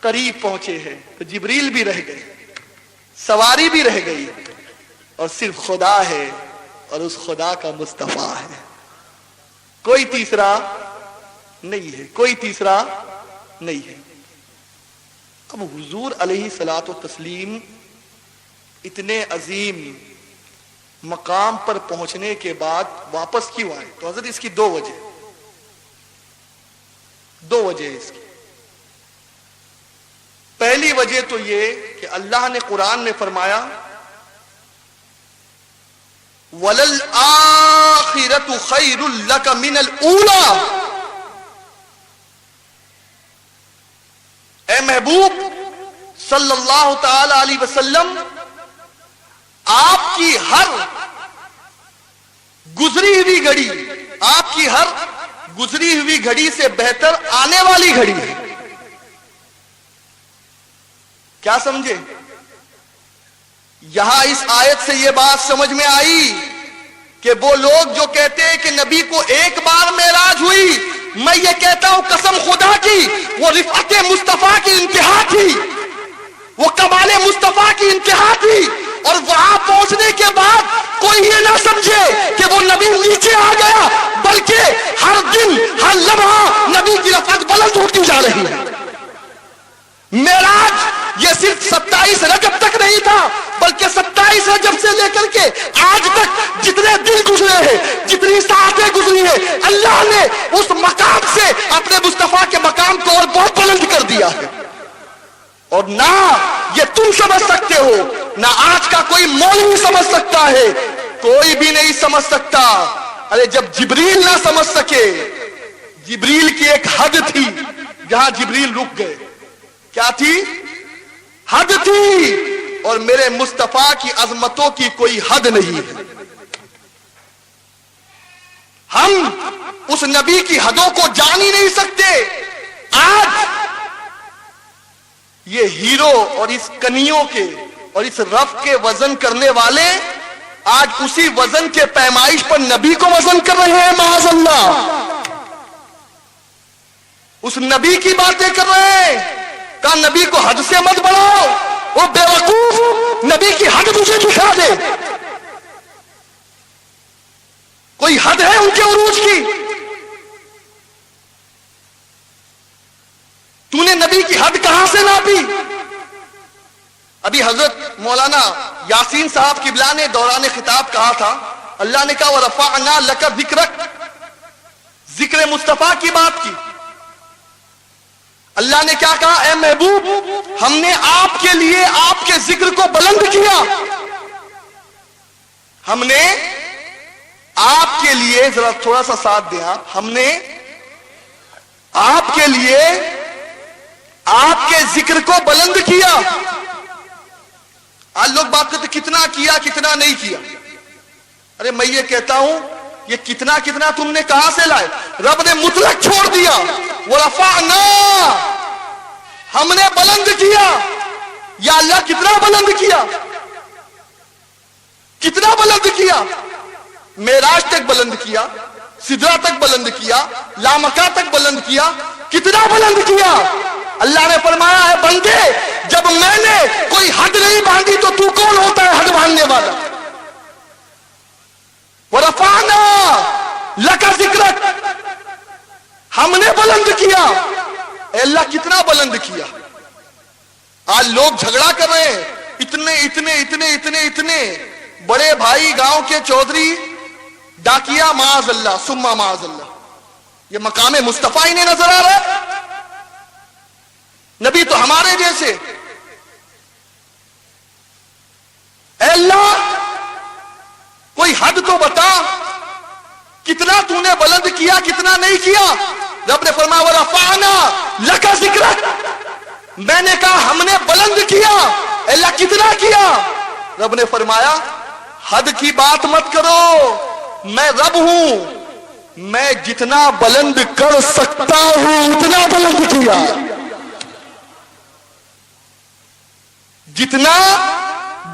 قریب پہنچے ہیں تو جبریل بھی رہ گئے, سواری بھی رہ گئی, اور صرف خدا ہے اور اس خدا کا مصطفیٰ ہے, کوئی تیسرا نہیں ہے, کوئی تیسرا نہیں ہے. اب حضور علیہ الصلوۃ والتسلیم اتنے عظیم مقام پر پہنچنے کے بعد واپس کیوں آئے؟ تو حضرت اس کی دو وجہ ہے اس کی. پہلی وجہ تو یہ کہ اللہ نے قرآن میں فرمایا وَلَلْآخِرَةُ خَيْرٌ لَكَ مِنَ الْأُولَى. اے محبوب صلی اللہ تعالی علیہ وسلم, آپ کی ہر گزری ہوئی گھڑی, آپ کی ہر گزری ہوئی گھڑی سے بہتر آنے والی گھڑی ہے. کیا سمجھے؟ یہاں اس آیت سے یہ بات سمجھ میں آئی کہ وہ لوگ جو کہتے ہیں کہ نبی کو ایک بار معراج ہوئی, میں یہ کہتا ہوں قسم خدا کی وہ رفعت مصطفیٰ کی انتہا تھی, وہ کمال مصطفیٰ کی انتہا تھی, اور وہاں پہنچنے کے بعد کوئی یہ نہ سمجھے کہ وہ نبی نیچے آ گیا, بلکہ ہر دن ہر لمحہ نبی کی رفعت بلند ہوتی جا رہی ہے. معراج یہ صرف 27 رجب تک نہیں تھا, بلکہ 27 رجب سے لے کر کے آج تک جتنے دن گزرے ہیں, جتنی ساعتیں گزری ہیں, اللہ نے اس مقام سے اپنے مصطفیٰ کے مقام کو اور بہت بلند کر دیا ہے. اور نہ یہ تم سمجھ سکتے ہو, نہ آج کا کوئی مولوی سمجھ سکتا ہے, کوئی بھی نہیں سمجھ سکتا. ارے جب جبریل نہ سمجھ سکے, جبریل کی ایک حد تھی جہاں جبریل رک گئے. کیا تھی؟ حد تھی. اور میرے مصطفیٰ کی عظمتوں کی کوئی حد نہیں ہے. ہم اس نبی کی حدوں کو جان ہی نہیں سکتے. آج یہ ہیرو اور اس کنیوں کے اور اس رف کے وزن کرنے والے آج اسی وزن کے پیمائش پر نبی کو وزن کر رہے ہیں. معاذ اللہ, اس نبی کی باتیں کر رہے ہیں. کہا نبی کو حد سے مت بڑھاؤ, وہ بے وقوف, نبی کی حد مجھے دکھا دے. کوئی حد ہے ان کے عروج کی؟ تو نے نبی کی حد کہاں سے ناپی؟ ابھی حضرت مولانا یاسین صاحب قبلہ نے دوران خطاب کہا تھا, اللہ نے کہا وَرَفَعْنَا لَكَ ذِكْرَكَ, ذکر مصطفیٰ کی بات کی. اللہ نے کیا کہا؟ اے محبوب ہم نے آپ کے لیے آپ کے ذکر کو بلند کیا. ہم نے آپ کے لیے, ذرا تھوڑا سا ساتھ دیں آپ, ہم نے آپ کے لیے آپ کے ذکر کو بلند کیا. آج لوگ بات کرتے کتنا کیا کتنا نہیں کیا. ارے میں یہ کہتا ہوں یہ کتنا کتنا تم نے کہاں سے لائے؟ رب نے مطلق چھوڑ دیا. وَرَفَعْنَا, ہم نے بلند کیا. یا اللہ کتنا بلند کیا, کتنا بلند کیا؟ معراج تک بلند کیا, سدرہ تک بلند کیا, لامکہ تک بلند کیا. کتنا بلند کیا؟ اللہ نے فرمایا ہے بندے جب میں نے کوئی حد نہیں باندھی تو تو کون ہوتا ہے حد باندھنے والا؟ وَرَفَعْنَا لَكَ ذِكْرَكَ, ہم نے بلند کیا. اے اللہ کتنا بلند کیا. آج لوگ جھگڑا کر رہے ہیں, اتنے اتنے اتنے اتنے اتنے بڑے بھائی گاؤں کے چودھری ڈاکیا, معاذ اللہ ثم معاذ اللہ. یہ مقام مصطفیٰ ہی نہیں نظر آ رہا. نبی تو ہمارے جیسے. اے اللہ کوئی حد تو بتا, کتنا تو نے بلند کیا کتنا نہیں کیا؟ رب نے فرمایا وَرَفَعْنَا لَكَ ذِكْرَكَ, میں نے کہا ہم نے بلند کیا. اے اللہ کتنا کیا؟ رب نے فرمایا حد کی بات مت کرو, میں رب ہوں, میں جتنا بلند کر سکتا ہوں اتنا بلند کیا. جتنا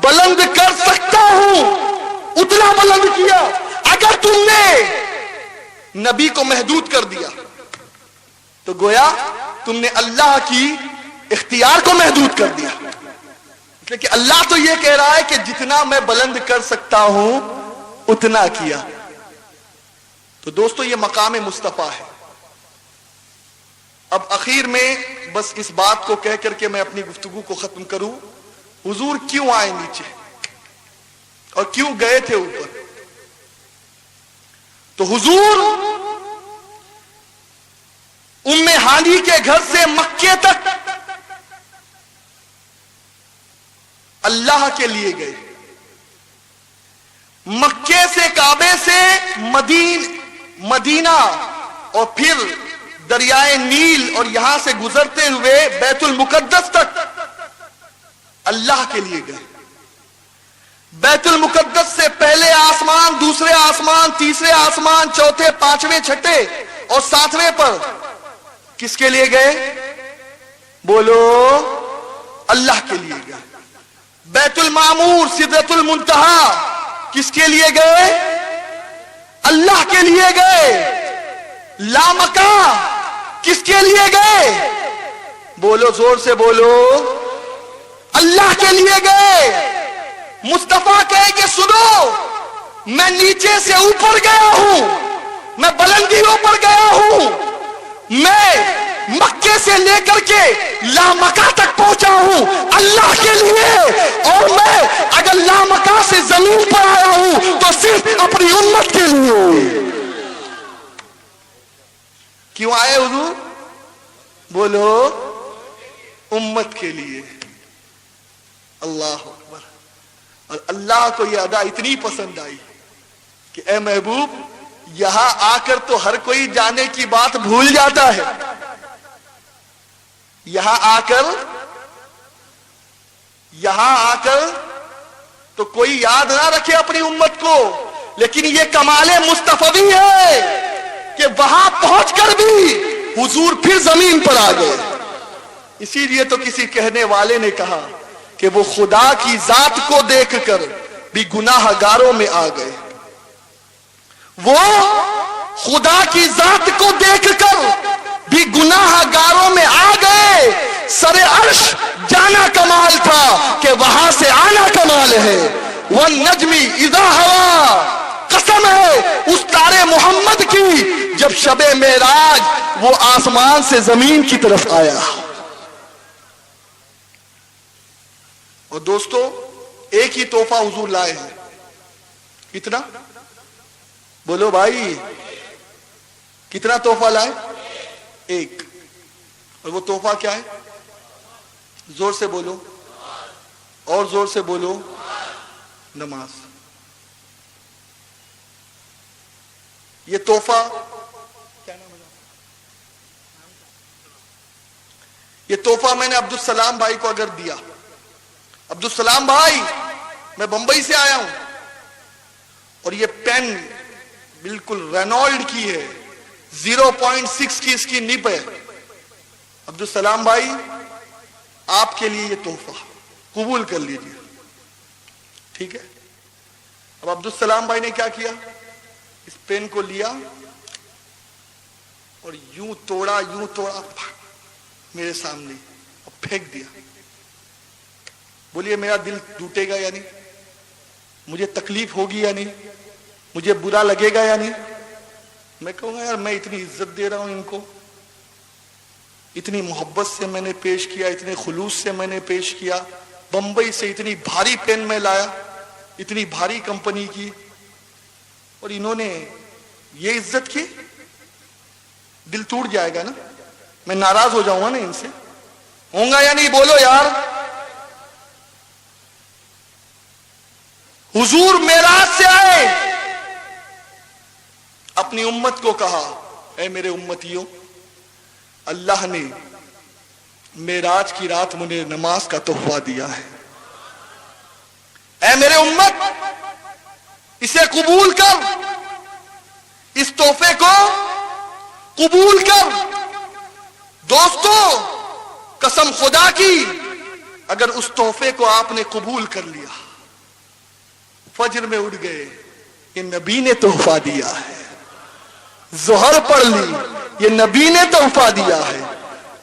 بلند کر سکتا ہوں اتنا بلند کیا. اگر تم نے نبی کو محدود کر دیا تو گویا تم نے اللہ کی اختیار کو محدود کر دیا، لیکن اللہ تو یہ کہہ رہا ہے کہ جتنا میں بلند کر سکتا ہوں اتنا کیا۔ تو دوستو یہ مقام مصطفیٰ ہے۔ اب اخیر میں بس اس بات کو کہہ کر کے میں اپنی گفتگو کو ختم کروں، حضور کیوں آئے نیچے اور کیوں گئے تھے اوپر؟ تو حضور ام ہانی کے گھر سے مکے تک اللہ کے لیے گئے، مکے سے کعبے سے مدینہ اور پھر دریائے نیل اور یہاں سے گزرتے ہوئے بیت المقدس تک اللہ کے لیے گئے۔ بیت المقدس سے پہلے آسمان، دوسرے آسمان، تیسرے آسمان، چوتھے، پانچویں، چھٹے اور ساتویں پر کس کے لیے گئے؟ بولو، اللہ کے لیے گئے۔ بیت المعمور، سدرۃ المنتہا کس کے لیے گئے؟ اللہ کے لیے گئے۔ لامکاں کس کے لیے گئے؟ بولو، زور سے بولو، اللہ کے لیے گئے۔ مصطفیٰ کہے کہ سنو، میں نیچے سے اوپر گیا ہوں، میں بلندیوں پر گیا ہوں، میں مکے سے لے کر کے لامکا تک پہنچا ہوں اللہ کے لیے، اور میں اگر لامکا سے زمین پر آیا ہوں تو صرف اپنی امت کے لیے۔ کیوں آئے حضور؟ بولو، امت کے لیے۔ اللہ اکبر۔ اور اللہ کو یہ ادا اتنی پسند آئی کہ اے محبوب، یہاں آ کر تو ہر کوئی جانے کی بات بھول جاتا ہے، یہاں آ کر تو کوئی یاد نہ رکھے اپنی امت کو، لیکن یہ کمال مصطفی ہے کہ وہاں پہنچ کر بھی حضور پھر زمین پر آ گئے۔ اسی لیے تو کسی کہنے والے نے کہا کہ وہ خدا کی ذات کو دیکھ کر بھی گناہ گاروں میں آ گئے۔ وہ خدا کی ذات کو دیکھ کر بھی گناہ گاروں میں آ گئے۔ سر عرش جانا کمال تھا کہ وہاں سے آنا کمال ہے۔ والنجم اذا ہوا، قسم ہے اس تارے محمد کی جب شب معراج وہ آسمان سے زمین کی طرف آیا۔ اور دوستو ایک ہی تحفہ حضور لائے ہیں، کتنا؟ بولو بھائی، کتنا تحفہ لائے؟ ایک۔ اور وہ تحفہ کیا ہے؟ زور سے بولو، اور زور سے بولو، نماز۔ یہ تحفہ کیا نام ہے؟ یہ تحفہ میں نے عبدالسلام بھائی کو اگر دیا، عبدالسلام بھائی میں بمبئی سے آیا ہوں اور یہ پین بالکل رینولڈ کی ہے، 0.6 کی اس کی نب ہے، عبدالسلام بھائی آپ کے لیے یہ تحفہ قبول کر لیجیے، ٹھیک ہے؟ اب عبدالسلام بھائی نے کیا کیا؟ اس پین کو لیا اور یوں توڑا میرے سامنے اور پھینک دیا۔ بولیے میرا دل ٹوٹے گا یا نہیں؟ مجھے تکلیف ہوگی یا نہیں؟ مجھے برا لگے گا یا نہیں؟ میں کہوں گا یار میں اتنی عزت دے رہا ہوں ان کو، اتنی محبت سے میں نے پیش کیا، اتنے خلوص سے میں نے پیش کیا، بمبئی سے اتنی بھاری پین میں لایا، اتنی بھاری کمپنی کی، اور انہوں نے یہ عزت کی۔ دل ٹوٹ جائے گا نا، میں ناراض ہو جاؤں گا نا ان سے، ہوں گا یا نہیں؟ بولو یار۔ حضور معراج سے آئے، اپنی امت کو کہا اے میرے امتیوں، اللہ نے معراج کی رات مجھے نماز کا تحفہ دیا ہے، اے میرے امت اسے قبول کر، اس تحفے کو قبول کر۔ دوستو قسم خدا کی اگر اس تحفے کو آپ نے قبول کر لیا، فجر میں اٹھ گئے، یہ نبی نے تحفہ دیا ہے، ظہر پڑھ لی، یہ نبی نے تحفہ دیا ہے،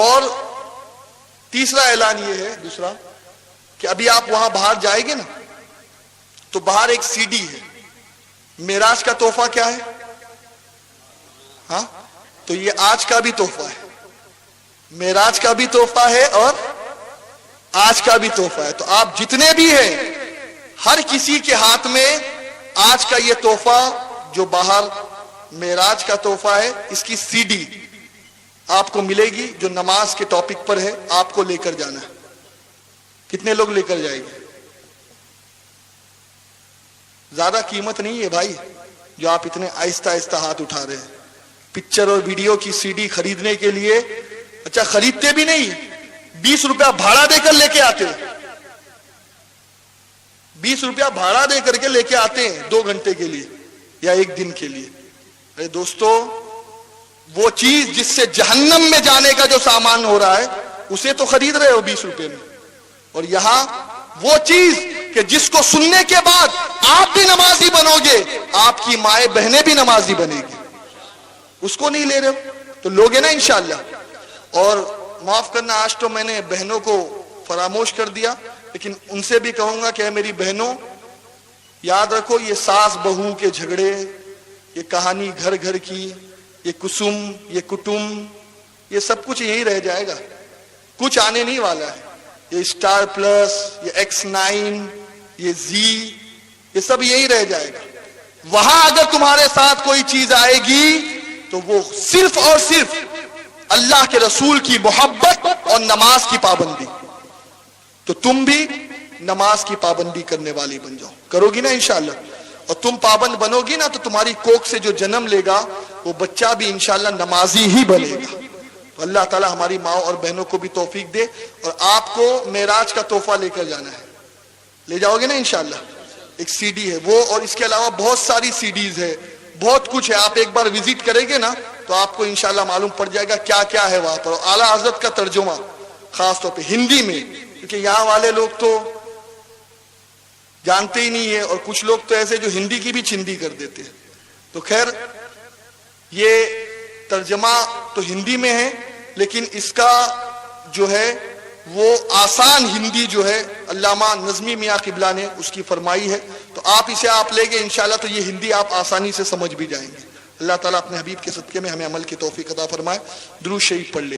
اور تیسرا اعلان یہ ہے دوسرا کہ ابھی آپ وہاں باہر جائیں گے نا تو باہر ایک سی ڈی ہے، معراج کا تحفہ کیا ہے؟ ہاں تو یہ آج کا بھی تحفہ ہے، معراج کا بھی تحفہ ہے اور آج کا بھی تحفہ ہے. تو آپ جتنے بھی ہیں ہر کسی کے ہاتھ میں آج کا یہ تحفہ جو باہر معراج کا تحفہ ہے اس کی سی ڈی آپ کو ملے گی جو نماز کے ٹاپک پر ہے. آپ کو لے کر جانا ہے. کتنے لوگ لے کر جائیں گے؟ زیادہ قیمت نہیں ہے بھائی جو آپ اتنے آہستہ آہستہ ہاتھ اٹھا رہے ہیں. پکچر اور ویڈیو کی سی ڈی خریدنے کے لیے اچھا خریدتے بھی نہیں، 20 روپیہ بھاڑا دے کر لے کے آتے ہیں، 20 روپیہ بھاڑا دے کر کے لے کے آتے ہیں 2 گھنٹے کے لیے یا 1 دن کے لیے. ارے دوستو، وہ چیز جس سے جہنم میں جانے کا جو سامان ہو رہا ہے اسے تو خرید رہے ہو 20 روپے میں، اور یہاں وہ چیز کہ جس کو سننے کے بعد آپ بھی نمازی بنو گے، آپ کی مائیں بہنیں بھی نمازی بنے گی، اس کو نہیں لے رہے ہو تو لوگے نا انشاءاللہ. اور معاف کرنا آج تو میں نے بہنوں کو فراموش کر دیا، لیکن ان سے بھی کہوں گا کہ اے میری بہنوں یاد رکھو یہ ساس بہو کے جھگڑے، یہ کہانی گھر گھر کی، یہ کسم، یہ کٹم، یہ سب کچھ یہی رہ جائے گا، کچھ آنے نہیں والا ہے. یہ اسٹار پلس، یہ X9، یہ زی، یہ سب یہی رہ جائے گا. وہاں اگر تمہارے ساتھ کوئی چیز آئے گی تو وہ صرف اور صرف اللہ کے رسول کی محبت اور نماز کی پابندی. تو تم بھی نماز کی پابندی کرنے والی بن جاؤ. کرو گی نا انشاءاللہ؟ اور تم پابند بنو گی نا تو تمہاری کوکھ سے جو جنم لے گا وہ بچہ بھی انشاءاللہ نمازی ہی بنے گا. تو اللہ تعالی ہماری ماں اور بہنوں کو بھی توفیق دے. اور آپ کو معراج کا تحفہ لے کر جانا ہے، لے جاؤ گے نا انشاءاللہ؟ ایک سی ڈی ہے وہ، اور اس کے علاوہ بہت ساری سی ڈیز ہے، بہت کچھ ہے. آپ ایک بار وزٹ کریں گے نا تو آپ کو انشاءاللہ معلوم پڑ جائے گا کیا کیا ہے وہاں پر. اور اعلیٰ حضرت کا ترجمہ خاص طور پہ ہندی میں، کیونکہ یہاں والے لوگ تو جانتے ہی نہیں ہے، اور کچھ لوگ تو ایسے جو ہندی کی بھی چندی کر دیتے ہیں. تو خیر یہ ترجمہ تو ہندی میں ہے، لیکن اس کا جو ہے وہ آسان ہندی جو ہے علامہ نظمی میاں قبلہ نے اس کی فرمائی ہے. تو آپ اسے آپ لے گے انشاءاللہ تو یہ ہندی آپ آسانی سے سمجھ بھی جائیں گے. اللہ تعالیٰ اپنے حبیب کے صدقے میں ہمیں عمل کی توفیق عطا فرمائے. درود شریف پڑھ لے.